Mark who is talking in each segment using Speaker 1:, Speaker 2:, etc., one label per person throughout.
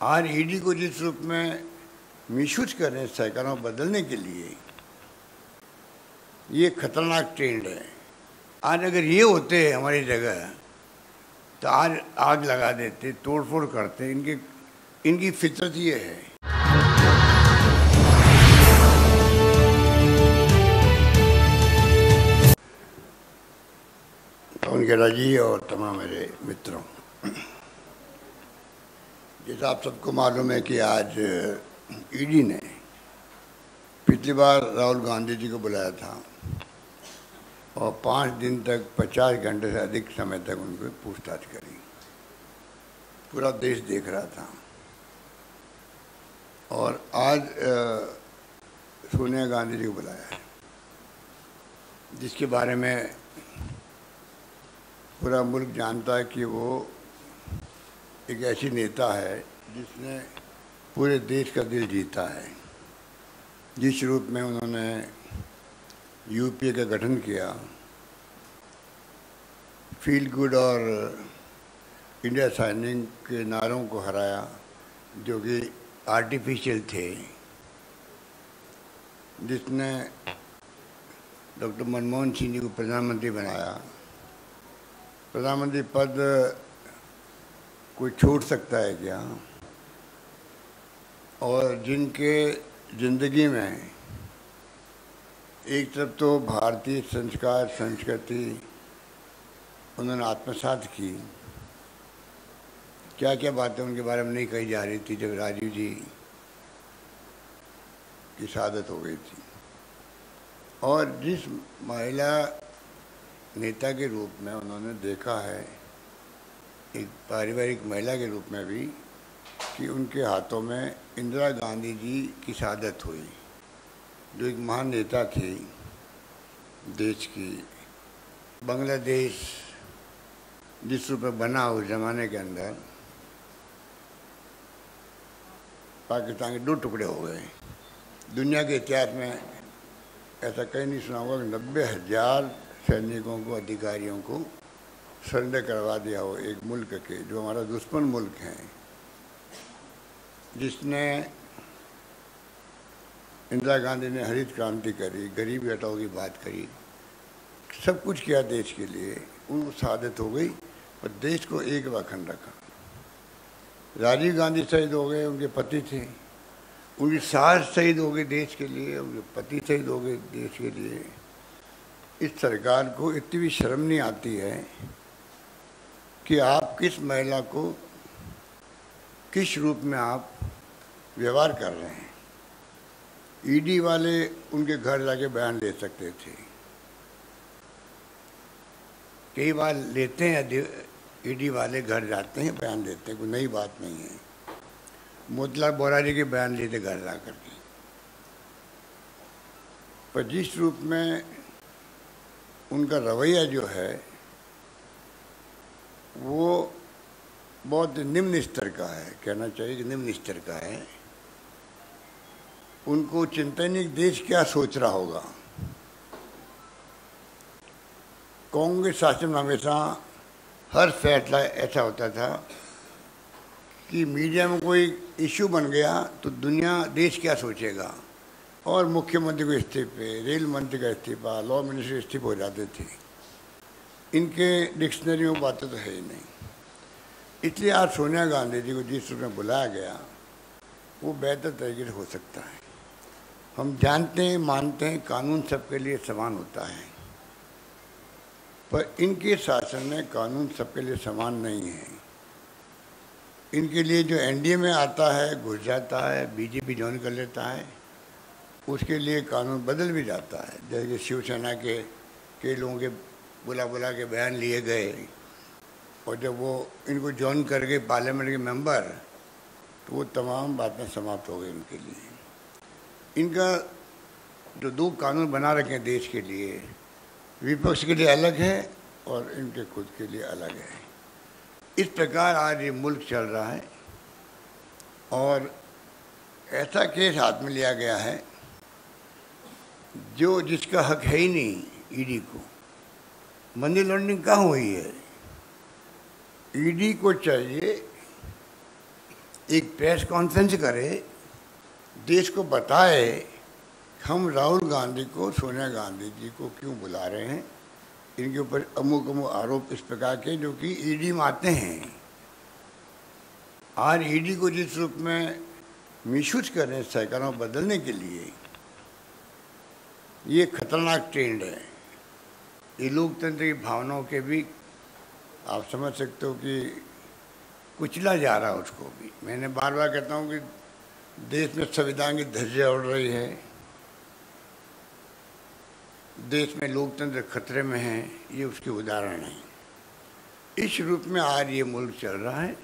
Speaker 1: आज ईडी को जिस रूप में मिसयूज कर रहे हैं सरकारों को बदलने के लिए, ये खतरनाक ट्रेंड है। आज अगर ये होते हमारी जगह तो आज आग लगा देते, तोड़फोड़ करते। इनकी फितरत ये है। पवन खेड़ा जी और तमाम मेरे मित्रों, जैसा आप सबको मालूम है कि आज ईडी ने पिछली बार राहुल गांधी जी को बुलाया था और 5 दिन तक 50 घंटे से अधिक समय तक उनको पूछताछ करी। पूरा देश देख रहा था। और आज सोनिया गांधी जी को बुलाया है, जिसके बारे में पूरा मुल्क जानता है कि वो एक ऐसी नेता है जिसने पूरे देश का दिल जीता है। जिस रूप में उन्होंने यूपीए का गठन किया, फील गुड और इंडिया साइनिंग के नारों को हराया जो कि आर्टिफिशियल थे, जिसने डॉक्टर मनमोहन सिंह जी को प्रधानमंत्री बनाया। प्रधानमंत्री पद कोई छोड़ सकता है क्या? और जिनके ज़िंदगी में एक तरफ तो भारतीय संस्कार संस्कृति उन्होंने आत्मसात की, क्या क्या बातें उनके बारे में नहीं कही जा रही थी जब राजीव जी की शहादत हो गई थी। और जिस महिला नेता के रूप में उन्होंने देखा है, एक पारिवारिक महिला के रूप में भी, कि उनके हाथों में इंदिरा गांधी जी की शहादत हुई, जो एक महान नेता थी देश की। बांग्लादेश जिस रूप में बना उस जमाने के अंदर, पाकिस्तान के 2 टुकड़े हो गए। दुनिया के इतिहास में ऐसा कहीं नहीं सुना होगा कि 90,000 सैनिकों को, अधिकारियों को सरेंडर करवा दिया हो एक मुल्क के, जो हमारा दुश्मन मुल्क है, जिसने इंदिरा गांधी ने हरित क्रांति करी, गरीबी हटाओ की बात करी, सब कुछ किया देश के लिए। उनको शहादत हो गई और देश को एक अखंड रखा। राजीव गांधी शहीद हो गए, उनके पति थे। उनकी सास शहीद हो गई देश के लिए, उनके पति शहीद हो गए देश के लिए। इस सरकार को इतनी भी शर्म नहीं आती है कि आप किस महिला को किस रूप में आप व्यवहार कर रहे हैं। ईडी वाले उनके घर जाके बयान ले सकते थे, कई बार लेते हैं। ईडी वाले घर जाते हैं, बयान देते हैं, कोई नई बात नहीं है। मोतीलाल बोरा जी के बयान लिए थे घर जा करके। पर जिस रूप में उनका रवैया जो है वो बहुत निम्न स्तर का है, कहना चाहिए कि निम्न स्तर का है। उनको चिंता नहीं देश क्या सोच रहा होगा। कांग्रेस शासन में हमेशा हर फैसला ऐसा होता था कि मीडिया में कोई इश्यू बन गया तो दुनिया, देश क्या सोचेगा, और मुख्यमंत्री को इस्तीफे, रेल मंत्री का इस्तीफा, लॉ मिनिस्टर इस्तीफे हो जाते थे। इनके डिक्शनरी में बातें तो है ही नहीं। इसलिए आज सोनिया गांधी जी को जिस रूप में बुलाया गया वो बेहतर तरीके से हो सकता है। हम जानते हैं, मानते हैं, कानून सबके लिए समान होता है, पर इनके शासन में कानून सबके लिए समान नहीं है। इनके लिए जो एनडीए में आता है, घुस जाता है, बीजेपी ज्वाइन कर लेता है, उसके लिए कानून बदल भी जाता है। जैसे शिवसेना के कई लोगों के बुला के बयान लिए गए, और जब वो इनको ज्वाइन कर गए पार्लियामेंट के मेंबर, तो वो तमाम बातें समाप्त हो गई उनके लिए। इनका जो 2 कानून बना रखे हैं देश के लिए, विपक्ष के लिए अलग है और इनके खुद के लिए अलग है। इस प्रकार आज ये मुल्क चल रहा है। और ऐसा केस हाथ में लिया गया है जो जिसका हक है ही नहीं। ईडी को मनी लॉन्ड्रिंग कहाँ हुई है? ईडी को चाहिए एक प्रेस कॉन्फ्रेंस करे, देश को बताए हम राहुल गांधी को, सोनिया गांधी जी को क्यों बुला रहे हैं, इनके ऊपर अमुक अमुक आरोप इस प्रकार के जो कि ईडी में आते हैं। आज ईडी को जिस रूप में मिसयूज कर रहे हैं सरकारों बदलने के लिए, ये खतरनाक ट्रेंड है। ये लोकतंत्र की भावनाओं के भी आप समझ सकते हो कि कुचला जा रहा है उसको भी। मैंने बार बार कहता हूँ कि देश में संविधान की धज्जियां उड़ रही है, देश में लोकतंत्र खतरे में है, ये उसके उदाहरण हैं। इस रूप में आज ये मुल्क चल रहा है।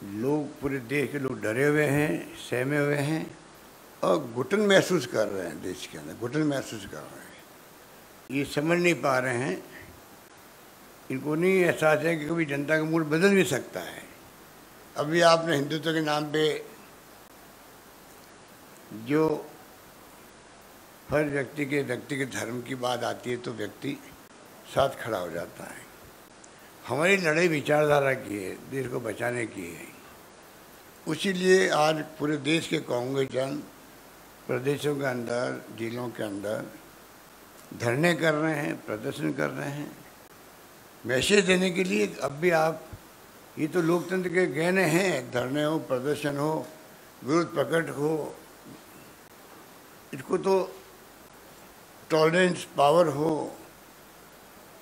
Speaker 1: लोग, पूरे देश के लोग डरे हुए हैं, सहमे हुए हैं और घुटन महसूस कर रहे हैं। देश के अंदर घुटन महसूस कर रहे हैं। ये समझ नहीं पा रहे हैं, इनको नहीं एहसास है कि कभी जनता का मूड बदल भी सकता है। अभी आपने हिंदुत्व के नाम पे जो हर व्यक्ति के धर्म की बात आती है तो व्यक्ति साथ खड़ा हो जाता है। हमारी लड़ाई विचारधारा की है, देश को बचाने की है। उसीलिए आज पूरे देश के कांग्रेस जन प्रदेशों के अंदर, जिलों के अंदर धरने कर रहे हैं, प्रदर्शन कर रहे हैं, मैसेज देने के लिए। अब भी आप, ये तो लोकतंत्र के गहने हैं, धरने हो, प्रदर्शन हो, विरोध प्रकट हो, इसको तो टॉलरेंस पावर हो,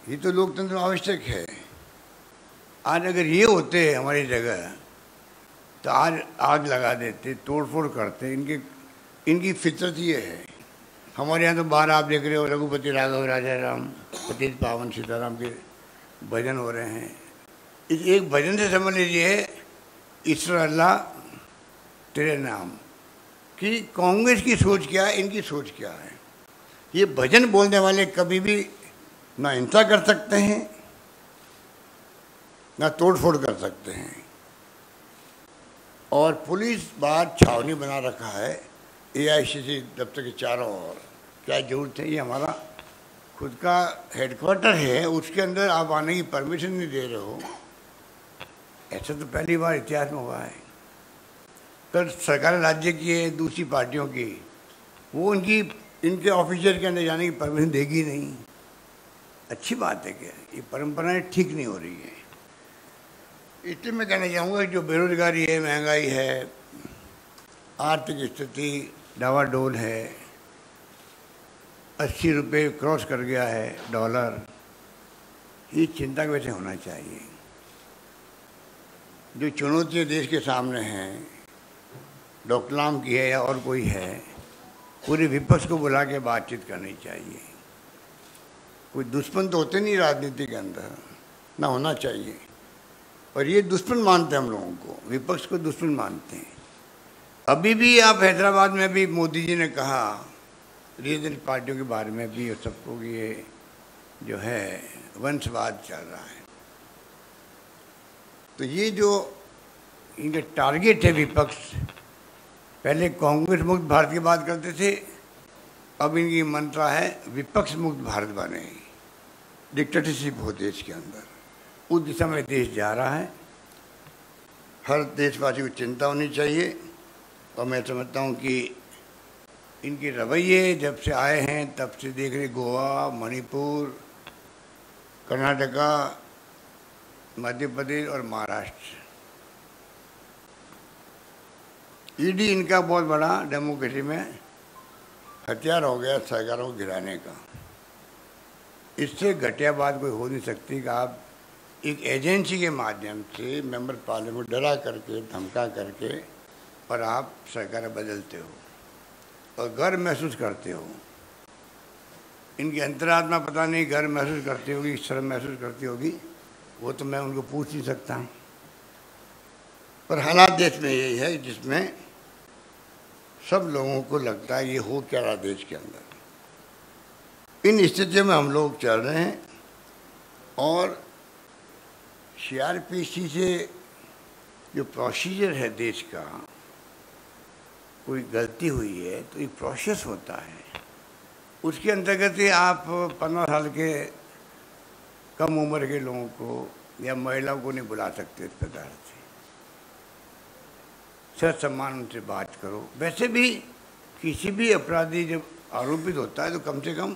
Speaker 1: ये तो लोकतंत्र में आवश्यक है। आज अगर ये होते हमारी जगह तो आज आग लगा देते, तोड़फोड़ करते। इनकी फितरत ये है। हमारे यहाँ तो बाहर आप देख रहे हो, रघुपति राघव राजा राम, पतित पावन सीताराम के भजन हो रहे हैं। इस एक भजन से समझ लीजिए ईश्वर अल्लाह तेरे नाम कि कांग्रेस की सोच क्या है, इनकी सोच क्या है। ये भजन बोलने वाले कभी भी ना हिंसा कर सकते हैं, ना तोड़फोड़ कर सकते हैं। और पुलिस बाहर छावनी बना रखा है एआईसीसी दफ्तर के चारों ओर। क्या जरूरत है? ये हमारा खुद का हेडक्वार्टर है, उसके अंदर आप आने की परमिशन नहीं दे रहे हो। ऐसा तो पहली बार इतिहास में हुआ है। कल सरकार राज्य की है, दूसरी पार्टियों की, वो इनके ऑफिसर के अंदर जाने की परमिशन देगी नहीं। अच्छी बात है क्या? ये परंपराएं ठीक नहीं हो रही है। इसलिए मैं कहना चाहूँगा कि जो बेरोजगारी है, महंगाई है, आर्थिक स्थिति डावाडोल है, 80 रुपये क्रॉस कर गया है डॉलर, ये चिंता का विषय होना चाहिए। जो चुनौतियाँ देश के सामने हैं, डोकलाम की है या और कोई है, पूरे विपक्ष को बुला के बातचीत करनी चाहिए। कोई दुश्मन तो होते नहीं राजनीति के अंदर, ना होना चाहिए। और ये दुश्मन मानते हैं हम लोगों को, विपक्ष को दुश्मन मानते हैं। अभी भी आप हैदराबाद में भी मोदी जी ने कहा रीजनल पार्टियों के बारे में भी और सबको, ये जो है वंशवाद चल रहा है। तो ये जो इनका टारगेट है विपक्ष, पहले कांग्रेस मुक्त भारत की बात करते थे, अब इनकी मंत्रा है विपक्ष मुक्त भारत बने, डिक्टेटरशिप हो देश के अंदर। उस दिशा में देश जा रहा है। हर देशवासी को चिंता होनी चाहिए। और मैं समझता हूँ कि इनके रवैये जब से आए हैं तब से देख रहे, गोवा, मणिपुर, कर्नाटका, मध्य प्रदेश और महाराष्ट्र, ईडी इनका बहुत बड़ा डेमोक्रेसी में हथियार हो गया सरकारों को गिराने का। इससे घटिया बात कोई हो नहीं सकती कि आप एक एजेंसी के माध्यम से मेंबर पार्लियामेंट को डरा करके, धमका करके और आप सरकार बदलते हो और गर्व महसूस करते हो। इनकी अंतरात्मा पता नहीं गर्व महसूस करती होगी, शर्म महसूस करती होगी, वो तो मैं उनको पूछ नहीं सकता। पर हालात देश में यही है जिसमें सब लोगों को लगता है ये हो क्या रहा देश के अंदर। इन स्थितियों में हम लोग चल रहे हैं। और सीआरपीसी से जो प्रोसीजर है देश का, कोई गलती हुई है तो एक प्रोसेस होता है, उसके अंतर्गत ही आप 15 साल के कम उम्र के लोगों को या महिलाओं को नहीं बुला सकते इस प्रकार से। ससम्मान उनसे बात करो। वैसे भी किसी भी अपराधी जब आरोपित होता है तो कम से कम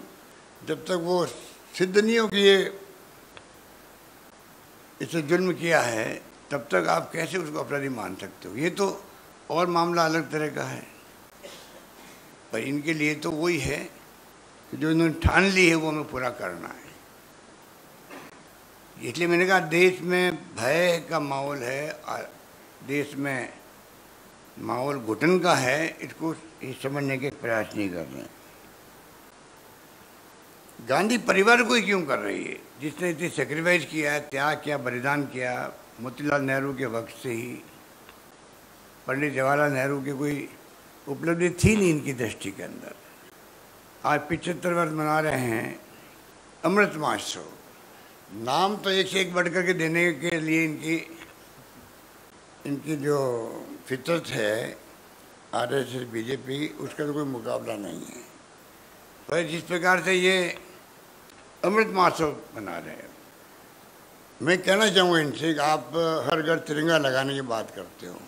Speaker 1: जब तक वो सिद्ध नहीं हो कि ये इसे जुल्म किया है, तब तक आप कैसे उसको अपराधी मान सकते हो। ये तो और मामला अलग तरह का है, पर इनके लिए तो वही है कि जो इन्होंने ठान ली है वो हमें पूरा करना है। इसलिए मैंने कहा देश में भय का माहौल है, देश में माहौल घुटन का है, इसको समझने के प्रयास नहीं कर रहे हैं। गांधी परिवार को ही क्यों कर रही है, जिसने इतनी सेक्रीफाइस किया है, त्याग किया, बलिदान किया। मोतीलाल नेहरू के वक्त से ही पंडित जवाहरलाल नेहरू की कोई उपलब्धि थी नहीं इनकी दृष्टि के अंदर। आज 75 वर्ष मना रहे हैं अमृत महोत्सव। नाम तो एक से एक बढ़ करके देने के लिए इनकी जो फितरत है आरएसएस बीजेपी, उसका तो कोई मुकाबला नहीं है। पर जिस प्रकार से ये अमृत महोत्सव मना रहे हैं, मैं कहना चाहूँगा इनसे कि आप हर घर तिरंगा लगाने की बात करते हो,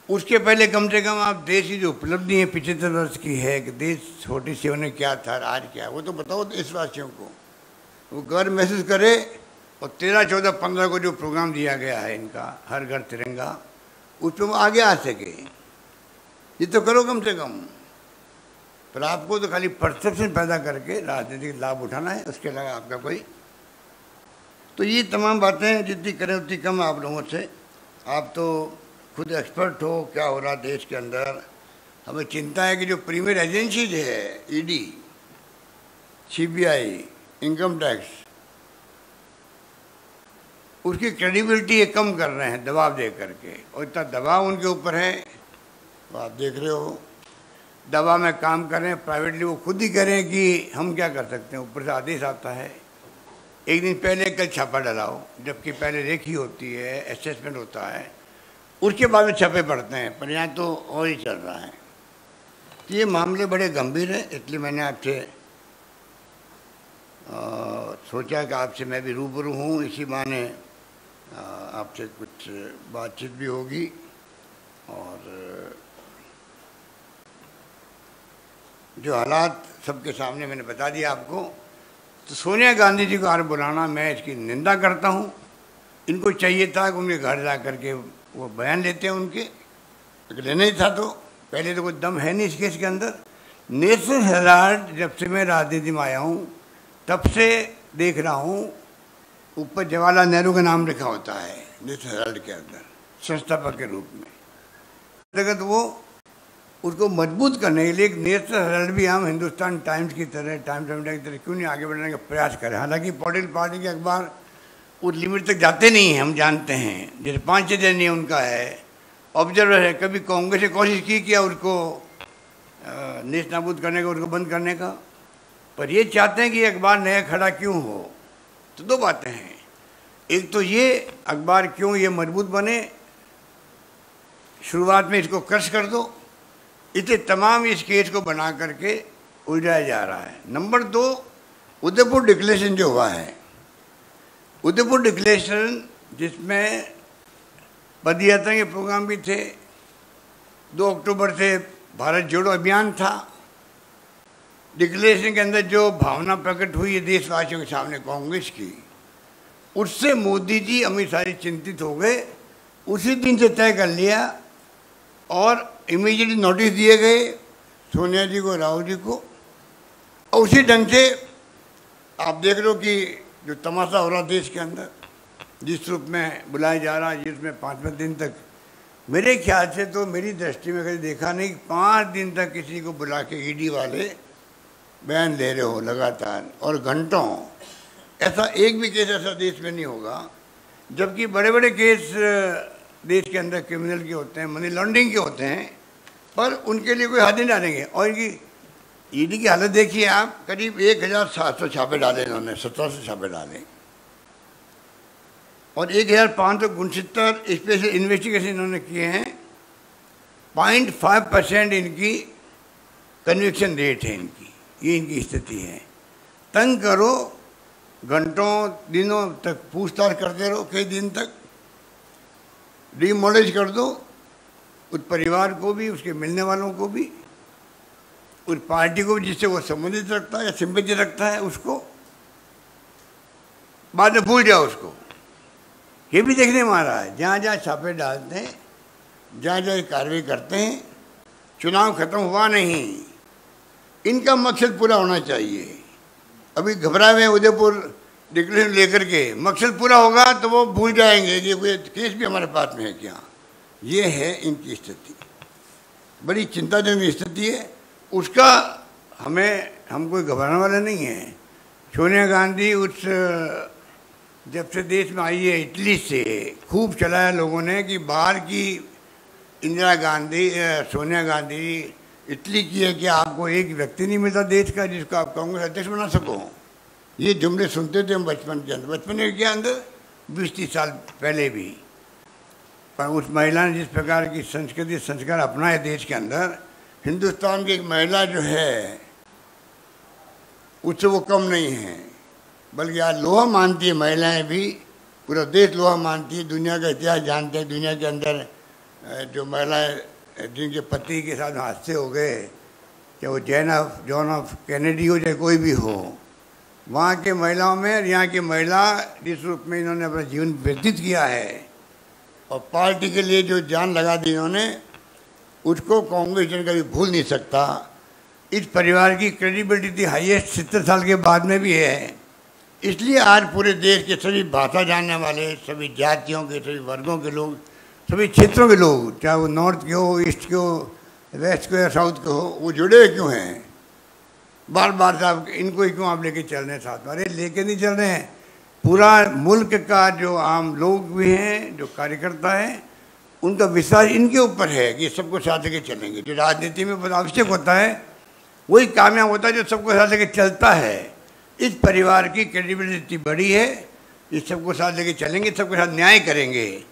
Speaker 1: उसके पहले कम से कम आप देश की जो उपलब्धि है 75 वर्ष की है कि देश छोटी सी होने क्या था आज क्या है, वो तो बताओ देशवासियों को, वो गर्व महसूस करे। और 13, 14, 15 को जो प्रोग्राम दिया गया है इनका हर घर तिरंगा, उस पर वो आगे आ सके। ये तो करो कम से कम। पर आपको तो खाली परसेप्शन पैदा करके राजनीतिक लाभ उठाना है, उसके अलावा आपका कोई। तो ये तमाम बातें जितनी करें उतनी कम आप लोगों से। आप तो खुद एक्सपर्ट हो क्या हो रहा देश के अंदर। हमें चिंता है कि जो प्रीमियर एजेंसीज है, ईडी, सीबीआई, इनकम टैक्स, उसकी क्रेडिबिलिटी ये कम कर रहे हैं दबाव दे करके। और इतना दबाव उनके ऊपर है, तो आप देख रहे हो दबाव में काम करें। प्राइवेटली वो खुद ही करें कि हम क्या कर सकते हैं, ऊपर से आदेश आता है एक दिन पहले कल छापा डलाओ, जबकि पहले रेखी होती है, असेसमेंट होता है, उसके बाद में छापे पड़ते हैं। पर यहाँ तो और ही चल रहा है। तो ये मामले बड़े गंभीर हैं, इसलिए मैंने आपसे सोचा कि आपसे मैं भी रूबरू हूँ, इसी बहाने आपसे कुछ बातचीत भी होगी। और जो हालात सबके सामने मैंने बता दिया आपको। तो सोनिया गांधी जी को आज बुलाना, मैं इसकी निंदा करता हूँ। इनको चाहिए था कि उनके घर जा कर के वो बयान लेते हैं उनके, लेना ही था। तो पहले तो कोई दम है नहीं इस केस के अंदर। नेशनल हेराल्ड जब से मैं राजनीति में आया हूँ तब से देख रहा हूँ ऊपर जवाहरलाल नेहरू का नाम लिखा होता है नेशनल हेराल्ड के अंदर संस्थापक के रूप में। अगर तो वो उसको मजबूत करने के लिए एक नेशनल हेराल्ड भी हम हिंदुस्तान टाइम्स की तरह, टाइम्स ऑफ इंडिया की तरह क्यों नहीं आगे बढ़ने का प्रयास करें। हालांकि पॉलिटिकल पार्टी के अखबार उस लिमिट तक जाते नहीं हैं, हम जानते हैं। जैसे 5-6 दिन नहीं उनका है, ऑब्जर्वर है। कभी कांग्रेस ने कोशिश की क्या उसको नेस्तनाबूद करने का, उसको बंद करने का। पर ये चाहते हैं कि अखबार नया खड़ा क्यों हो। तो दो बातें हैं, एक तो ये अखबार क्यों ये मजबूत बने, शुरुआत में इसको क्रश कर दो। इसे तमाम इस केस को बना करके उलझाया जा रहा है। नंबर 2, उदयपुर डिक्लेरेशन जो हुआ है, उदयपुर डिक्लेरेशन जिसमें पदयात्रा के प्रोग्राम भी थे, 2 अक्टूबर से भारत जोड़ो अभियान था। डिक्लेरेशन के अंदर जो भावना प्रकट हुई है देशवासियों के सामने कांग्रेस की, उससे मोदी जी अमित शाह जी चिंतित हो गए। उसी दिन से तय कर लिया और इमीडिएटली नोटिस दिए गए सोनिया जी को, राहुल जी को। और उसी ढंग से आप देख लो कि जो तमाशा हो रहा देश के अंदर, जिस रूप में बुलाया जा रहा है, जिसमें 5वें दिन तक, मेरे ख्याल से तो मेरी दृष्टि में कभी देखा नहीं 5 दिन तक किसी को बुला के ईडी वाले बयान ले रहे हो लगातार और घंटों। ऐसा एक भी केस ऐसा देश में नहीं होगा। जबकि बड़े बड़े केस देश के अंदर क्रिमिनल के होते हैं, मनी लॉन्ड्रिंग के होते हैं, पर उनके लिए कोई हाथ नहीं डालेंगे। और इनकी ईडी की हालत देखिए आप, करीब 1700 छापे डाले इन्होंने, 1700 छापे डाले और 1569 स्पेशल इन्वेस्टिगेशन इन्होंने किए हैं। 0.5% इनकी कन्विक्शन रेट है इनकी। ये इनकी स्थिति है। तंग करो, घंटों दिनों तक पूछताछ करते रहो, कई दिन तक डिमोलिश कर दो, उस परिवार को भी, उसके मिलने वालों को भी, उस पार्टी को भी जिससे वो संबंधित रखता है या सिंपैथी रखता है, उसको बाद में भूल जाओ उसको। ये भी देखने में आ रहा है, जहाँ जहाँ छापे डालते हैं, जहाँ जहाँ कार्रवाई करते हैं, चुनाव खत्म हुआ नहीं, इनका मकसद पूरा होना चाहिए। अभी घबराए हुए उदयपुर डिक्लेरेशन लेकर के, मकसद पूरा होगा तो वो भूल जाएंगे कि कोई केस भी हमारे पास में है क्या। ये है इनकी स्थिति, बड़ी चिंताजनक स्थिति है। उसका हम कोई घबराने वाले नहीं हैं। सोनिया गांधी जब से देश में आई है इटली से, खूब चलाया लोगों ने कि बाहर की इंदिरा गांधी, सोनिया गांधी इटली की है कि आपको एक व्यक्ति नहीं मिलता देश का जिसको आप कांग्रेस अध्यक्ष बना सको। ये जुमले सुनते थे हम बचपन के अंदर, बचपन के अंदर 20-30 साल पहले भी। पर उस महिला ने जिस प्रकार की संस्कृति संस्कार अपनाए देश के अंदर, हिंदुस्तान की एक महिला जो है उससे वो कम नहीं है, बल्कि आज लोहा मानती है महिलाएं भी, पूरा देश लोहा मानती है। दुनिया का इतिहास जानते हैं, दुनिया के अंदर जो महिलाएं जिनके पति के साथ हादसे हो गए, चाहे वो जॉन ऑफ कैनेडी हो चाहे कोई भी हो, वहाँ के महिलाओं में, यहाँ की महिला जिस रूप में इन्होंने अपना जीवन व्यतीत किया है और पार्टी के लिए जो जान लगा दी इन्होंने, उसको कांग्रेस जन कभी भूल नहीं सकता। इस परिवार की क्रेडिबिलिटी थी हाईएस्ट 70 साल के बाद में भी है। इसलिए आज पूरे देश के सभी भाषा जानने वाले, सभी जातियों के, सभी वर्गों के लोग, सभी क्षेत्रों के लोग, चाहे वो नॉर्थ के हो, ईस्ट के हो, वेस्ट के हो या साउथ के हो, वो जुड़े क्यों हैं। बार बार साहब इनको ही क्यों आप लेके चल रहे हैं साथ में? अरे लेके नहीं चल रहे हैं, पूरा मुल्क का जो आम लोग भी हैं, जो कार्यकर्ता हैं, उनका विश्वास इनके ऊपर है कि सबको साथ लेके चलेंगे। जो राजनीति में बहुत आवश्यक होता है वही कामयाब होता है जो सबको साथ लेके चलता है। इस परिवार की क्रेडिबिलिटी बड़ी है, ये सबको साथ लेके चलेंगे, सबके साथ न्याय करेंगे।